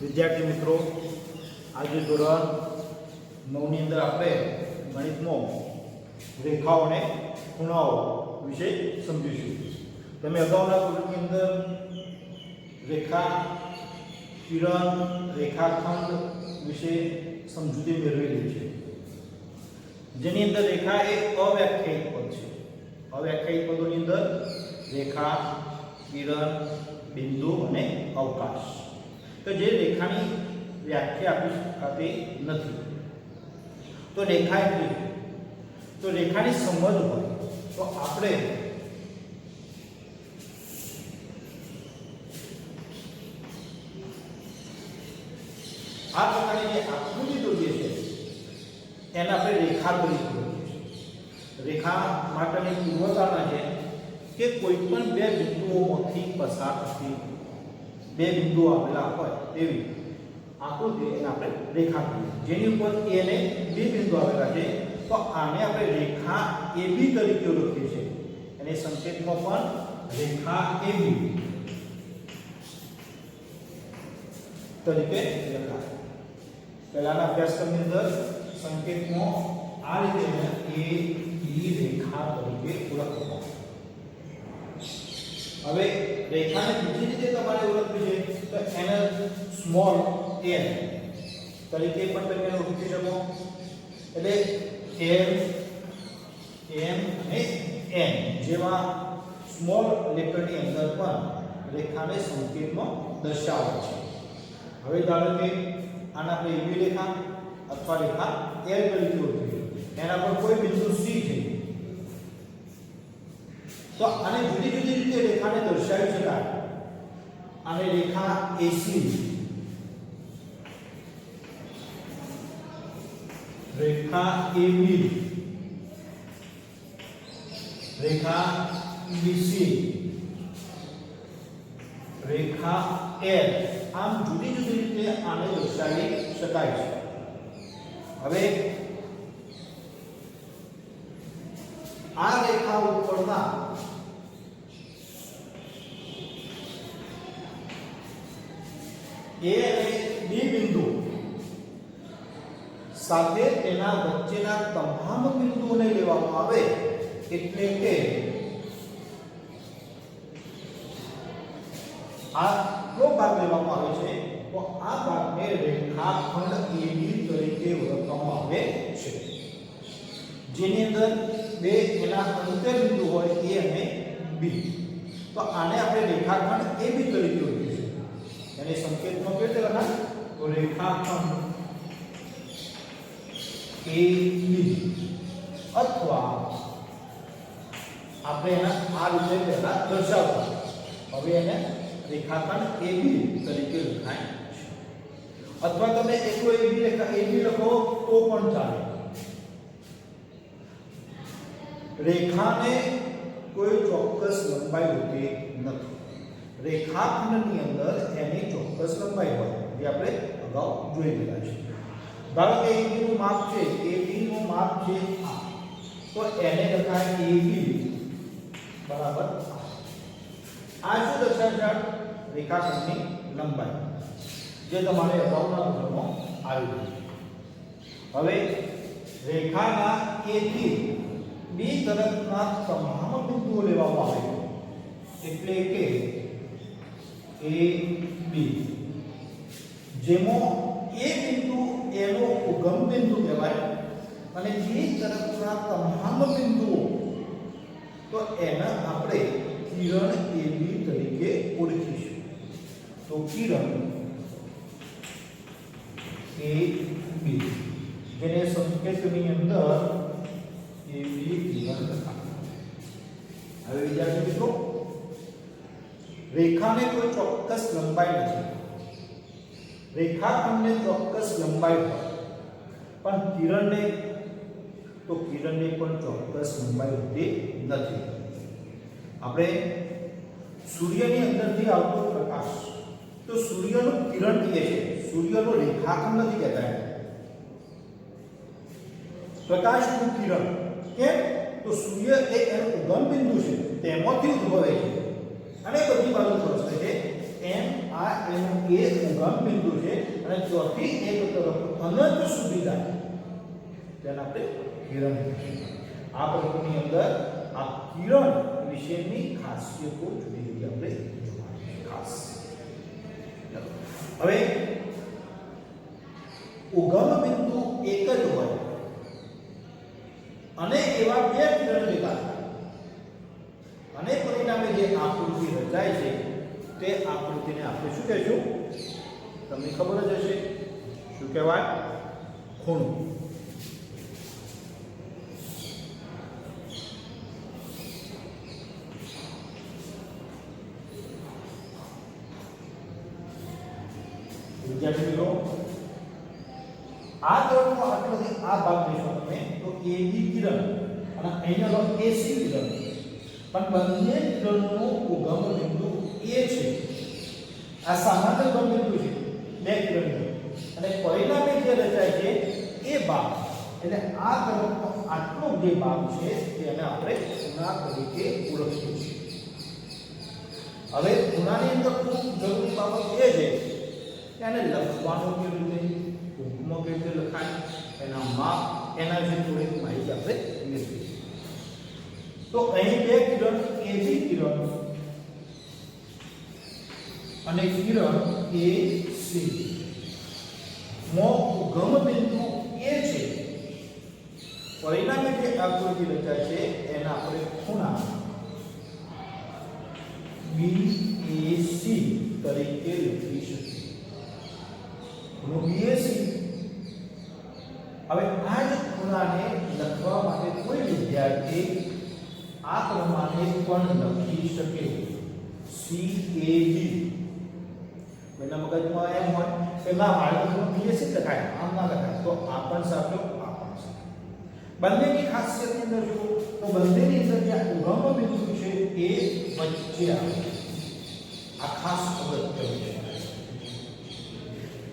વિદ્યાર્થી મિત્રો, આજે ધોરણ 9 ની અંદર આપણે ગણિતમાં રેખાઓ અને ખૂણાઓ વિશે સમજીશું. તમે અગાઉના ધોરણની અંદર રેખા, કિરણ, રેખાખંડ વિશે સમજૂતી મેળવેલી છે, જેની અંદર રેખા એ અવ્યાખ્યાયિત પદ છે. અવ્યાખ્યાયિત પદોની અંદર રેખા, કિરણ, બિંદુ અને અવકાશ. તો જે રેખાની વ્યાખ્યા આપી શકાતી નથી. તો રેખા એટલે તો રેખાની સમજ હોય તો આપણે આ પ્રકારની જે આકૃતિ દોરીએ છે એને આપણે રેખા તરીકે ઓળખીએ છીએ. રેખા માટેની પૂર્વધારણા છે કે કોઈ પણ બે બિંદુઓમાંથી પસાર થતી બે બિંદુઓ આવેલા હોય તેવી આકૃતિ એને આપણે રેખા કહીએ. જેની ઉપર A અને B બિંદુ આવેલા છે તો આને આપણે રેખા AB તરીકે ઓળખીએ છીએ. અને સંકેતમાં પણ રેખા AB તરીકે લખાય. પહેલાના અભ્યાસક્રમની અંદર સંકેતમાં આ રીતે AB રેખા તરીકે ઓળખવામાં. હવે રેખાને બીજી રીતે તમારે ઓળખવી છે તો એને સ્મોલ n તરીકે પણ તમે ઓળખી શકો. એટલે m અને n જેવા સ્મોલ લેટરની અંદર પણ રેખાને સંકેતમાં દર્શાવે છે. હવે ધારો કે આના આપણે AB રેખા અથવા રેખા L તરીકે ઓળખીએ. એના પર કોઈ બિંદુ C છે તો આને જુદી જુદી રીતે રેખાને દર્શાવી શકાય. આને રેખા AC, રેખા AB, રેખા BC, રેખા L, આમ જુદી જુદી રીતે આને દર્શાવી શકાય છે. હવે આ રેખા ઉપરના A અને B બિંદુ સાથે તેના વચ્ચેના તમામ બિંદુઓને લેવામાં આવે એટલે કે આટલો ભાગ લેવામાં આવે છે તો આ ભાગને રેખાખંડ AB તરીકે ઓળખવામાં આવે છે. જેની અંદર બે એના અંતર બિંદુ હોય A અને B તો આને આપણે રેખાખંડ AB તરીકે ઓળખીએ છીએ. यानी संकेतમાં કેવી રીતે લખાય તો રેખાખંડ AB અથવા આપણે એને આ રીતે પહેલા દર્શાવવા. હવે એને રેખાખંડ AB તરીકે લખાય છે. અથવા તમે એકલો AB લખો તો પણ ચાલે. રેખાને કોઈ ચોક્કસ લંબાઈ હોતી નથી. રેખાખંડની અંદર એની ચોક્કસ લંબાઈ હોય જે આપણે અગાઉ જોઈ ગયા છે. ધારો કે AB નું માપ છે, AB નું માપ છે આ, તો એને લખાય AB બરાબર આ શું દર્શાવે છે? રેખાખંડની લંબાઈ જે તમારે અગાઉના ધોરણમાં આવી છે. હવે રેખાના A થી B તરફના તમામ બિંદુઓ લેવામાં આવે એટલે કે AB જેમાં A બિંદુ એનો ઉગમ બિંદુ કહેવાય અને B તરફના તમામ બિંદુઓ તો એને આપણે કિરણ AB તરીકે ઓળખીશું. તો કિરણ AB જેને સંકેતની અંદર AB કિરણ લખાય. હવે વિદ્યાર્થી મિત્રો, રેખાને કોઈ ચોક્કસ લંબાઈ નથી. રેખાખંડને ચોક્કસ લંબાઈ હોય પણ કિરણને પણ ચોક્કસ લંબાઈ હોતી નથી. આપણે સૂર્યની અંદરથી આવતો પ્રકાશ તો સૂર્યનું કિરણ કહીએ છીએ, સૂર્યનો રેખાખંડ નથી કહેતા. પ્રકાશનું કિરણ કેમ તો સૂર્ય એ એનું ઉગમ બિંદુ છે તેમાંથી ઉદ્ભવે છે અને બધી બાજુ પ્રસરે છે એમ આ એનું એ ઉગમ બિંદુ છે અને ચોથી એક તરફ અનંત સુધી જાય તેને આપણે કિરણ કહીશું. આ પ્રકરણની અંદર આ કિરણ વિશેની ખાસિયતો જુદી જુદી આપણે જોવાની ખાસ. હવે ઉગમ બિંદુ એક જ હોય અને એવા બે કિરણ ભેગા થાય અને પરિણામે જે આકૃતિ રચાય છે તે આકૃતિને આપણે શું કહીશું? તમને ખબર જ હશે શું કહેવાય? ખૂણો. વિદ્યાર્થી મિત્રો, આ તરફનો આટલોથી આ ભાગ લેશો તમે તો AB કિરણ અને અહીંનો AC કિરણ, પણ બંને કિરણોનું ઉગમ બિંદુ A છે. આ સામાન્ય ઉગમ બિંદુ છે બે કિરણનું અને પરિણામે જે રચાય છે એ ભાગ, એટલે આ તરફનો આટલો જે ભાગ છે તેને આપણે ખૂણા તરીકે ઓળખીએ છીએ. હવે ખૂણાની અંદર ખૂબ જરૂરી બાબત એ છે કે આને લખવાનું કેવી રીતે, ટૂંકમાં કેવી રીતે લખાય, એના માપ, એના વિશે થોડીક માહિતી આપણે મેળવીએ. તો અહીં બે કિરણ AB કિરણ અને કિરણ AC નો ઉગમ બિંદુ A છે. પરિણામે જે આકૃતિ રચાય છે એના આપણે ખૂણા BAC તરીકે લખી શકીએ. BAC. હવે આ જ ખૂણાને લખવા માટે કોઈ વિદ્યાર્થી આ પ્રમાણે પણ લખી શકે CAB. એના મગજમાં એમ હોય કે ના મારે તો BAC લખાય, આમ ના લખાય, તો આ પણ સાચો, આ પણ સાચો. બંનેની ખાસિયતની અંદર જો તો બંનેની અંદર જે ઉગમ બિંદુ છે એ વચ્ચે આવે. આ ખાસ અગત્યનું છે.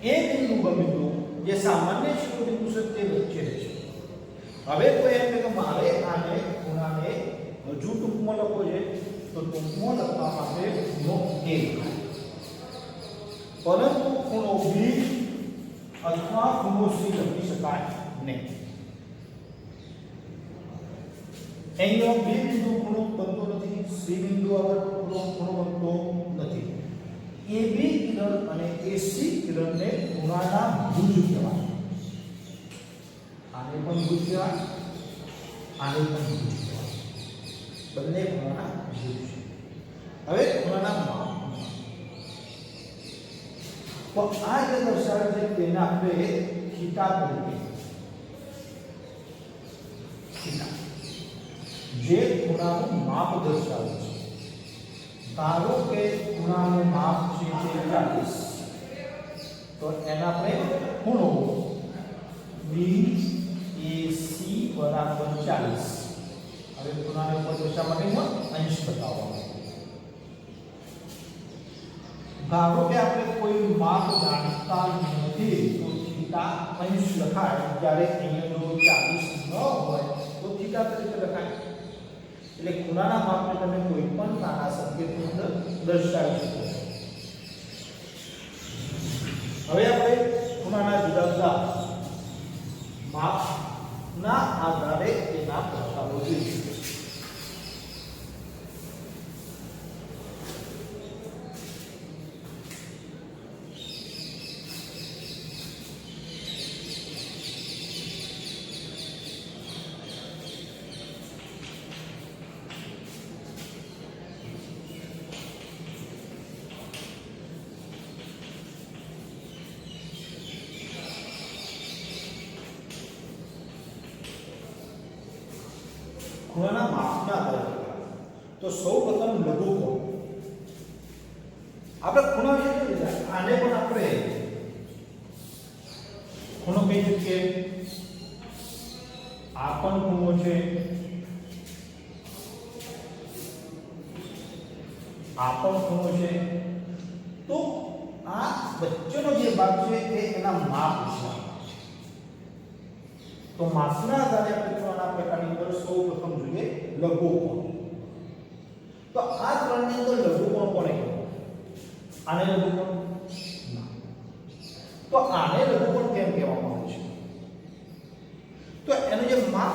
એ બિંદુ જે સામાન્ય શિરોબિંદુ છે તે વચ્ચે છે. હવે કોઈ એમ કે મારે આને ખૂણાને હજુ ટૂંકમાં લખવો છે તો ટૂંકમાં લખવા માટે ખૂણો A લખાય, પરંતુ ખૂણો B અથવા ખૂણો C લખી શકાય નહીં. અહીંનો B બિંદુ ખૂણો બનતો નથી, C બિંદુ આગળ ખૂણો બનતો નથી. AB કિરણ અને AC કિરણને ખૂણાના ભુજ કહેવાય. આને પણ ભુજ કહેવાય, આને પણ ભુજ કહેવાય. બંને ખૂણાના ભુજ છે. હવે ખૂણાના માપ, તો આ જે દર્શાવે છે તેને આપણે થીટા તરીકે, થીટા જે ખૂણાનું માપ દર્શાવે છે. ધારો કે ખૂણાનું માપ છે 40, તો એના આપણે ખૂણો BAC બરાબર 40. હવે ખૂણાને ઉપર દર્શાવવા માટે હું અંશ બતાવવાનો. ધારો કે આપણે કોઈ માપ જાણતા નથી તો થીટા અંશ લખાય, જ્યારે અહીંયા જો 40 ન હોય તો થીટા તરીકે લખાય. એટલે ખૂણાના માપને તમે કોઈ પણ નાના સંકેતની અંદર દર્શાવી શકો છો. હવે આપણે ખૂણાના જુદા જુદા માપના આધારે તેના પ્રકારો જોઈશું. ખૂણાના માપના આધારે તો સૌપ્રથમ લઘુકોણ. આપણે ખૂણો છે આને પણ આપણે ખૂણો કહી શકીએ. આ પણ ખૂણો છે, આ પણ ખૂણો છે. તો આ વચ્ચેનો જે ભાગ છે એ એના માપ છે. તો માપના આધારે આપણે ત્રણના પ્રકારની અંદર સૌપ્રથમ જોઈએ લઘુકોણ. તો આ ત્રણની અંદર લઘુકોણ કોને કહેવાય? આને લઘુકોણ ના. તો આને લઘુકોણ કેમ કહેવામાં આવે છે? તો એનું જે માપ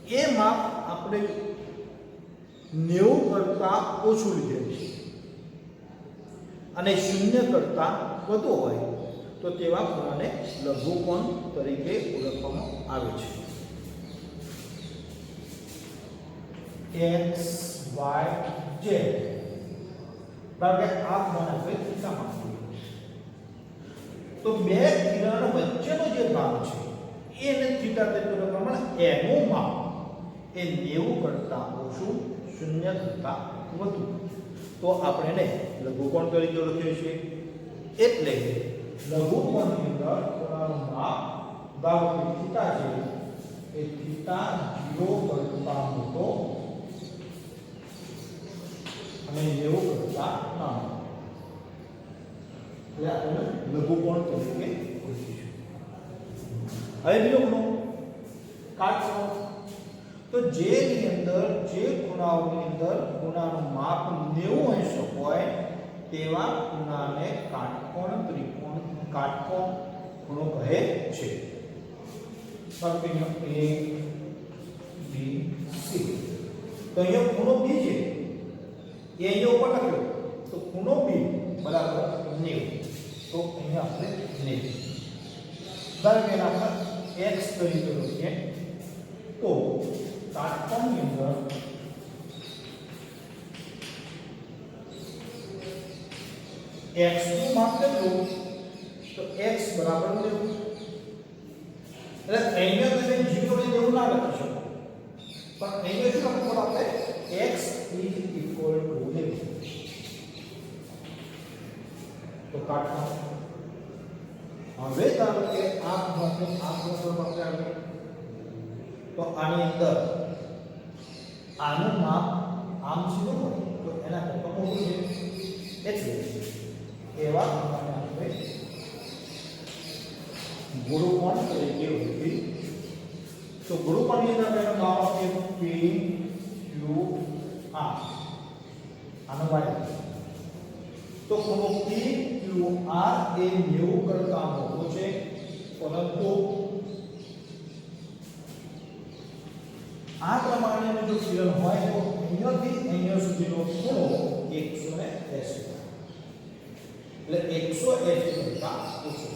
છે એ માપ આપણે 90 કરતા ઓછું લીધેલું છે અને 0 કરતા વધુ હોય તો તેવા ખૂણાને લઘુકોણ તરીકે ઓળખવામાં આવે છે. x y z ધારો કે આ ખૂણાને આપણે થીટા માનીએ તો બે કિરણ વચ્ચેનો જે ભાગ છે એને થીટા તરીકે ઓળખવામાં આવે. એનું માપ એ 90 કરતા ઓછું 0 કરતા વધુ તો આપણે એને લઘુકોણ તરીકે ઓળખીએ છીએ. એટલે લઘુકોણની અંદર ખૂણાનું માપ ધારો કે થીટા છે એ થીટા 0 કરતા મોટો અને 90 કરતા નાનો એટલે આપણે લઘુકોણ તરીકે ઓળખીશું. હવે બીજો ખૂણો કાટખૂણો. તો જેની અંદર જે ખૂણાઓની અંદર ખૂણાનું માપ 90 અંશ હોય તેવા ખૂણાને કાટકોણ ત્રિકોણ કાટકોણ ખૂણો કહે છે. A B C તો અહીંયા ખૂણો B છે એ અહીંયા ઉપર લખ્યો તો ખૂણો B બરાબર 90 તો અહીંયા આપણે 90 ધારો કે આપણે x તરીકે લખીએ તો કાટકોણની અંદર x નું માપ કેટલું તો x બરાબર 90 એટલે અહીંયા તમે 0 ને 90 ના લખી શકો પણ અહીંયા શું લખવું આપણે x = 90 તો કાટકોણ. હવે ધારો કે આ ખૂણાને આ ખૂણા પર આપણે તો આની અંદર આનું માપ આમ સીધું હોય તો એના કરતાં મોટું છે એટલે એવા ખૂણાને આપણે ગુરુકોણ તરીકે ઓળખી. તો ગુરુકોણની અંદર આપણે નામ આપીએ P Q R આનો વાય તો ખૂણો P Q R એ 90 કરતા મોટો છે પરંતુ આ પ્રમાણેનું જો કિરણ હોય તો અહીંયાથી અહીંયા સુધીનો ખૂણો 180 એટલે 180 કરતા ઓછો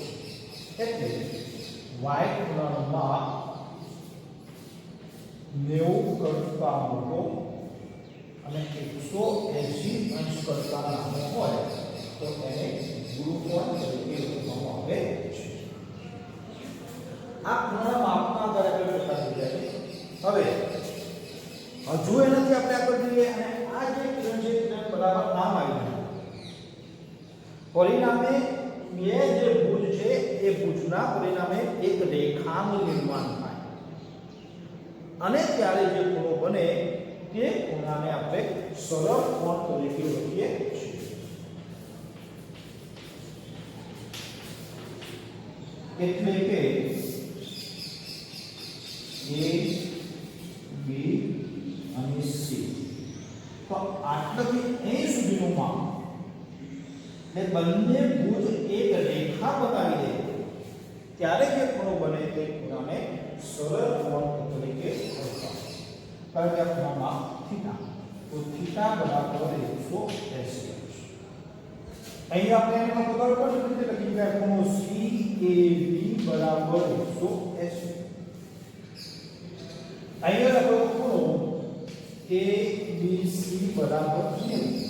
એટલે y ખૂણાનું માપ 90 કરતા મોટો અને 180 અંશ કરતા નાનો હોય તો એને ગુરુકોણ તરીકે ઓળખવામાં આવે છે. આ ખૂણાના માપના આધારે આપણે બતાવી રહ્યા છે. હવે હજુ એનાથી આપણે આગળ જઈએ અને આ જે કિરણ છે તેને બરાબર નામ આવી જાય. પરિણામે બે જે ભુજ છે એ ભુજના પરિણામે એક રેખાનું નિર્માણ થાય અને ત્યારે જે ખૂણો બને તે ખૂણાને આપણે સરળ કોણ તરીકે ઓળખીએ છીએ. એટલે કે A B અને C તો આટલાથી અહીં સુધીનું માપ ને બંને ભુજ એક રેખા બનાવી દે ત્યારે જે ખૂણો બને તે ખૂણાને સરળ કોણ તરીકે ઓળખાય. કારણ કે આ ખૂણામાં થીટા તો થીટા બરાબર 180. અહીં આપણે એનો ખબર પડશે કે લખી ગયા ખૂણો CAB બરાબર 180. અહીંયા લખો ખૂણો ABC બરાબર 90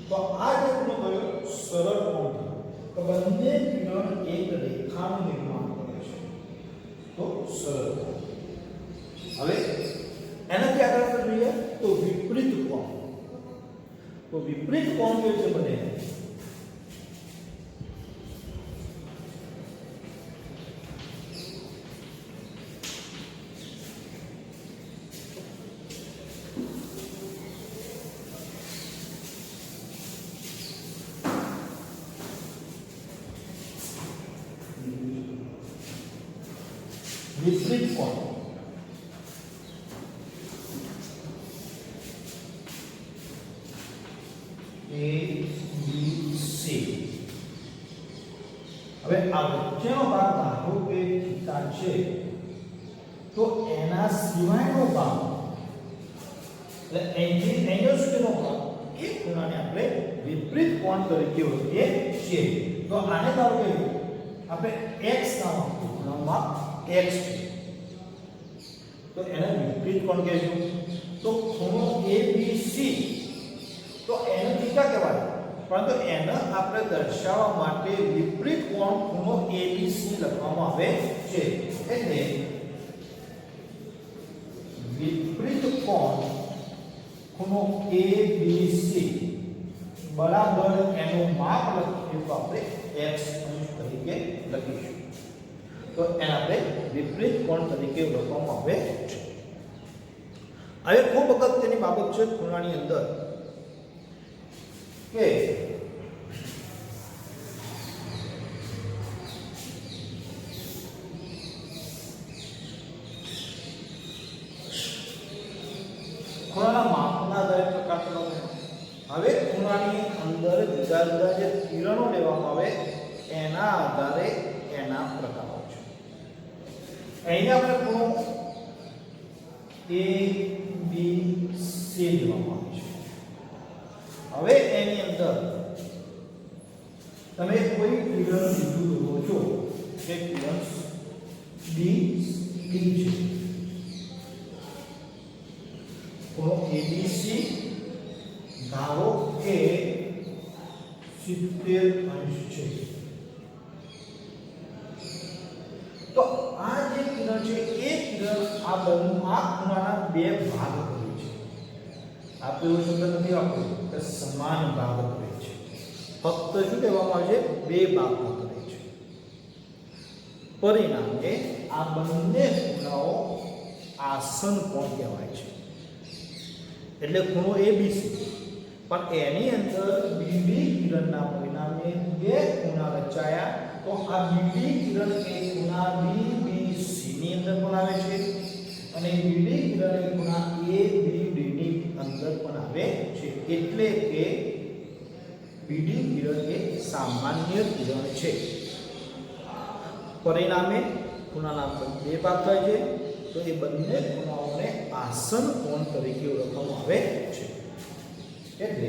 તો આ જે ખૂણો થયો સરળ કોણ તો બંને કિરણ એક રેખાનું નિર્માણ કરે છે તો સરળ કોણ. હવે એનાથી આગળ જોઈએ તો વિપરીત કોણ. તો વિપરીત કોણ કેવી રીતે બને? વિપરીત કોણ એ બી સી. હવે આ વચ્ચેનો ભાગ ધારો કે થીટા છે તો એના સિવાયનો ભાગ એટલે એંગલ સુધીનો ભાગ એ ખૂણાને આપણે વિપરીત કોણ તરીકે ઓળખીએ છીએ. તો આને ધારો કે આપણે x નામ આપીએ, ખૂણામાં x છે તો એને વિપરીત કોણ કહેશું. તો ખૂણો ABC તો એને થીટા કહેવાય, પરંતુ એને આપણે દર્શાવવા માટે વિપરીત કોણ ખૂણો ABC લખવામાં આવે છે. એટલે વિપરીત કોણ ખૂણો ABC બરાબર એનું માપ લખીએ તો આપણે x અંશ તરીકે લખીશું. તો એને આપણે વિપરીત કોણ તરીકે ઓળખવામાં આવે છે. હવે ખૂબ અગત્યની બાબત છે ખૂણાની અંદર કે ખૂણાના માપના દરેક પ્રકાર પ્રમાણે હવે ખૂણાની અંદર જુદા જુદા જે કિરણો લેવામાં આવે એના આધારે એના પ્રકારો છે. અહીં આપણે ખૂણો A B C લેવામાં આવે છે. હવે એની અંદર તમે કોઈ કિરણ બીજું દોરો છો જે કિરણ B છે. ખૂણો ABC ધારો કે 70 અંશ છે. તો આ જે કિરણ છે એ કિરણ આ ખૂણાના બે ભાગ કરે છે. આપણે એવું શબ્દ નથી વાપર્યું કે સમાન ભાગ કરે છે, ફક્ત શું કહેવામાં આવે છે બે ભાગ કરે છે. પરિણામે આ બંને ખૂણાઓ આસન કોણ કહેવાય છે. એટલે ખૂણો ABC પણ એની અંદર BD કિરણના પરિણામે બે ખૂણા રચાયા. તો આ BD કિરણ એ ખૂણા BBC ની અંદર પણ આવે છે અને BD કિરણ એ ખૂણા ABD ની અંદર પણ આવે છે. એટલે કે BD કિરણ એ સામાન્ય કિરણ છે. પરિણામે ખૂણાના બે ભાગ થાય છે. તો એ બંને ખૂણાઓને આસન કોણ તરીકે ઓળખવામાં આવે છે. એટલે